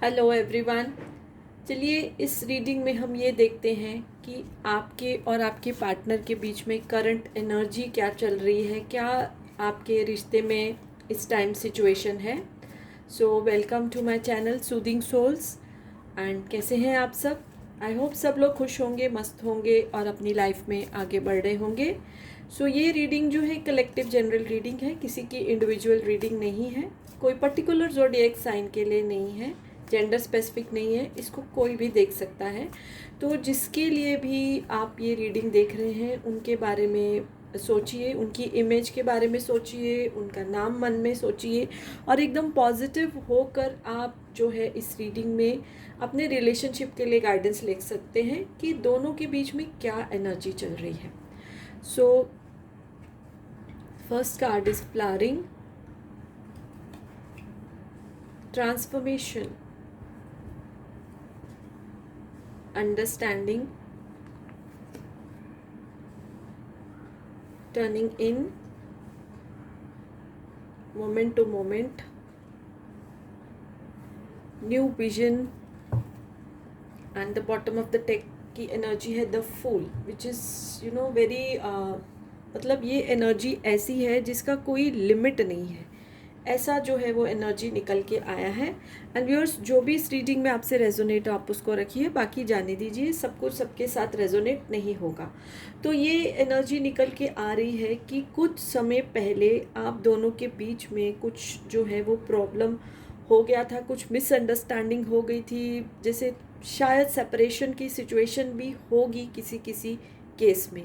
Hello everyone. चलिए इस reading में हम ये देखते हैं कि आपके और आपके पार्टनर के बीच में करंट एनर्जी क्या चल रही है, क्या आपके रिश्ते में इस टाइम सिचुएशन है। So welcome to my channel soothing souls. And कैसे हैं आप सब? आई होप सब लोग खुश होंगे, मस्त होंगे और अपनी लाइफ में आगे बढ़ रहे होंगे। सो ये रीडिंग जो है कलेक्टिव जनरल रीडिंग है, किसी की इंडिविजुअल रीडिंग नहीं है, कोई पर्टिकुलर ज़ोडिएक साइन के लिए नहीं है, जेंडर स्पेसिफिक नहीं है, इसको कोई भी देख सकता है। तो जिसके लिए भी आप ये रीडिंग देख रहे हैं उनके बारे में सोचिए, उनकी इमेज के बारे में सोचिए, उनका नाम मन में सोचिए और एकदम पॉजिटिव होकर आप जो है इस रीडिंग में अपने रिलेशनशिप के लिए गाइडेंस ले सकते हैं कि दोनों के बीच में क्या एनर्जी चल रही है। So first card is flowering, transformation, understanding, turning in, moment to moment, new vision, and the bottom of the deck की एनर्जी है the fool, which is very मतलब ये एनर्जी ऐसी है जिसका कोई लिमिट नहीं है, ऐसा जो है वो एनर्जी निकल के आया है। एंड व्यूअर्स, जो भी इस रीडिंग में आपसे रेजोनेट आप उसको रखिए, बाकी जाने दीजिए, सब कुछ सबके साथ रेजोनेट नहीं होगा। तो ये एनर्जी निकल के आ रही है कि कुछ समय पहले आप दोनों के बीच में कुछ जो है वो प्रॉब्लम हो गया था, कुछ मिसअंडरस्टैंडिंग हो गई थी, जैसे शायद सेपरेशन की सिचुएशन भी होगी किसी किसी केस में।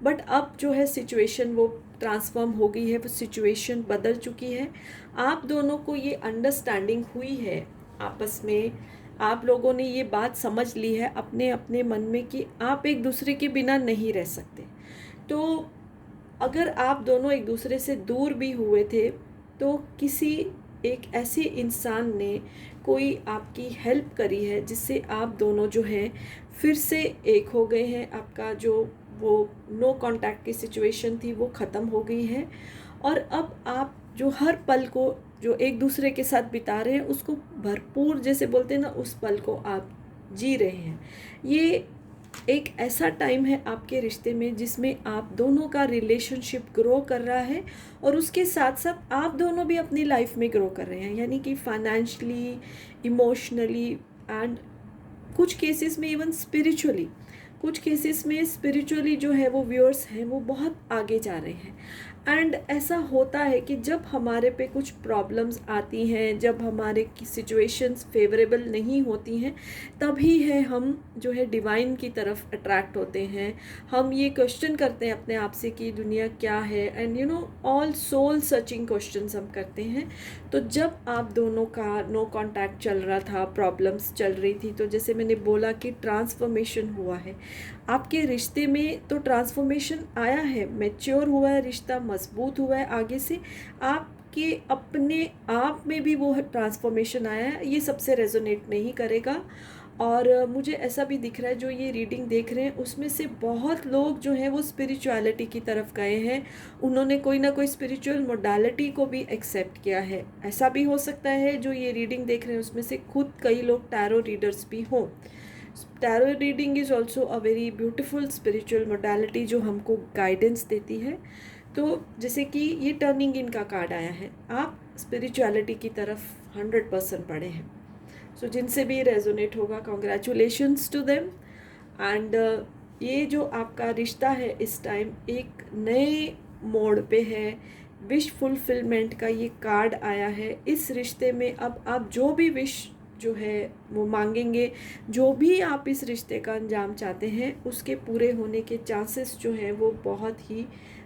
बट अब जो है सिचुएशन वो ट्रांसफॉर्म हो गई है, वो सिचुएशन बदल चुकी है। आप दोनों को ये अंडरस्टैंडिंग हुई है आपस में, आप लोगों ने ये बात समझ ली है अपने अपने मन में कि आप एक दूसरे के बिना नहीं रह सकते। तो अगर आप दोनों एक दूसरे से दूर भी हुए थे तो किसी एक ऐसे इंसान ने कोई आपकी हेल्प करी है जिससे आप दोनों जो है फिर से एक हो गए हैं। आपका जो वो नो कांटेक्ट की सिचुएशन थी वो ख़त्म हो गई है और अब आप जो हर पल को जो एक दूसरे के साथ बिता रहे हैं उसको भरपूर, जैसे बोलते हैं ना, उस पल को आप जी रहे हैं। ये एक ऐसा टाइम है आपके रिश्ते में जिसमें आप दोनों का रिलेशनशिप ग्रो कर रहा है और उसके साथ साथ आप दोनों भी अपनी लाइफ में ग्रो कर रहे हैं, यानी कि फाइनेंशियली, इमोशनली एंड कुछ केसेस में इवन स्पिरिचुअली, कुछ केसेस में स्पिरिचुअली जो है वो व्यूअर्स हैं वो बहुत आगे जा रहे हैं। एंड ऐसा होता है कि जब हमारे पे कुछ प्रॉब्लम्स आती हैं, जब हमारे की सिचुएशंस फेवरेबल नहीं होती हैं, तभी है हम जो है डिवाइन की तरफ अट्रैक्ट होते हैं। हम ये क्वेश्चन करते हैं अपने आप से कि दुनिया क्या है, and all soul searching questions हम करते हैं। तो जब आप दोनों का नो कांटेक्ट चल रहा था, प्रॉब्लम्स चल रही थी, तो जैसे मैंने बोला कि ट्रांसफॉर्मेशन हुआ है आपके रिश्ते में, तो ट्रांसफॉर्मेशन आया है, मैच्योर हुआ है, रिश्ता मजबूत हुआ है आगे से, आपके अपने आप में भी वो ट्रांसफॉर्मेशन आया है। ये सबसे रेजोनेट नहीं करेगा और मुझे ऐसा भी दिख रहा है, जो ये रीडिंग देख रहे हैं उसमें से बहुत लोग जो हैं वो स्पिरिचुअलिटी की तरफ गए हैं, उन्होंने कोई ना कोई स्पिरिचुअल मोडालिटी को भी एक्सेप्ट किया है। ऐसा भी हो सकता है जो ये रीडिंग देख रहे हैं उसमें से खुद कई लोग टैरो रीडर्स भी हों। Tarot reading is also a very beautiful spiritual modality जो हमको गाइडेंस देती है। तो जैसे कि ये टर्निंग इन का कार्ड आया है, आप स्पिरिचुअलिटी की तरफ 100% पड़े हैं। सो जिनसे भी रेजोनेट होगा, कॉन्ग्रेचुलेशंस टू देम। एंड ये जो आपका रिश्ता है इस टाइम एक नए मोड़ पे है, विश फुलफिलमेंट का ये कार्ड आया है। इस रिश्ते में अब आप जो भी विश जो है वो मांगेंगे, जो भी आप इस रिश्ते का अंजाम चाहते हैं, उसके पूरे होने के चांसेस जो हैं वो बहुत ही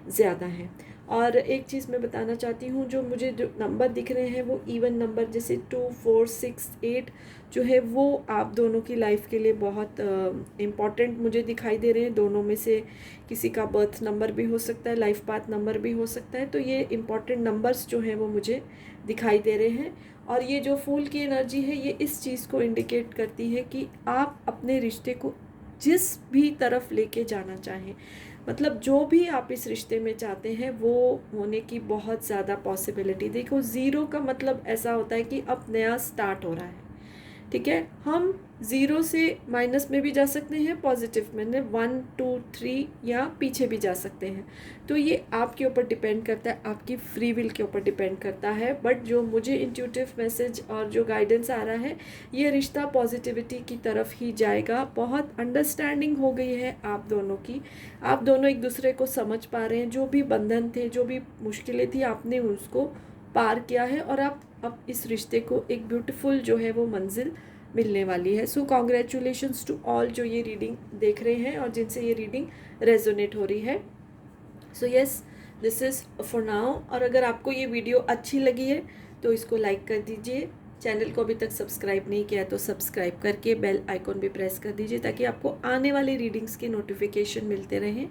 ज़्यादा हैं। और एक चीज़ मैं बताना चाहती हूँ, जो मुझे जो नंबर दिख रहे हैं वो इवन नंबर, जैसे 2, 4, 6, 8 जो है वो आप दोनों की लाइफ के लिए बहुत इम्पॉर्टेंट मुझे दिखाई दे रहे हैं। दोनों में से किसी का बर्थ नंबर भी हो सकता है, लाइफ पाथ नंबर भी हो सकता है। तो ये इम्पॉर्टेंट नंबर्स जो हैं वो मुझे दिखाई दे रहे हैं। और ये जो फूल की एनर्जी है ये इस चीज़ को इंडिकेट करती है कि आप अपने रिश्ते को जिस भी तरफ लेके जाना चाहें, मतलब जो भी आप इस रिश्ते में चाहते हैं वो होने की बहुत ज़्यादा पॉसिबिलिटी। देखो, ज़ीरो का मतलब ऐसा होता है कि अब नया स्टार्ट हो रहा है, ठीक है, हम ज़ीरो से माइनस में भी जा सकते हैं, पॉजिटिव में 1 2 3 या पीछे भी जा सकते हैं। तो ये आपके ऊपर डिपेंड करता है, आपकी फ्री विल के ऊपर डिपेंड करता है। बट जो मुझे इंट्यूटिव मैसेज और जो गाइडेंस आ रहा है, ये रिश्ता पॉजिटिविटी की तरफ ही जाएगा। बहुत अंडरस्टैंडिंग हो गई है आप दोनों की, आप दोनों एक दूसरे को समझ पा रहे हैं। जो भी बंधन थे, जो भी मुश्किलें थी, आपने उसको पार किया है और आप अब इस रिश्ते को एक ब्यूटीफुल जो है वो मंजिल मिलने वाली है। सो कॉन्ग्रेचुलेशंस टू ऑल जो ये रीडिंग देख रहे हैं और जिनसे ये रीडिंग रेजोनेट हो रही है। So yes, this is for now. और अगर आपको ये वीडियो अच्छी लगी है तो इसको लाइक कर दीजिए। चैनल को अभी तक सब्सक्राइब नहीं किया है तो सब्सक्राइब करके बेल आइकॉन भी प्रेस कर दीजिए ताकि आपको आने वाली रीडिंग्स के नोटिफिकेशन मिलते रहें।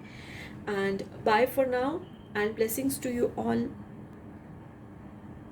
And bye for now and blessings to you all.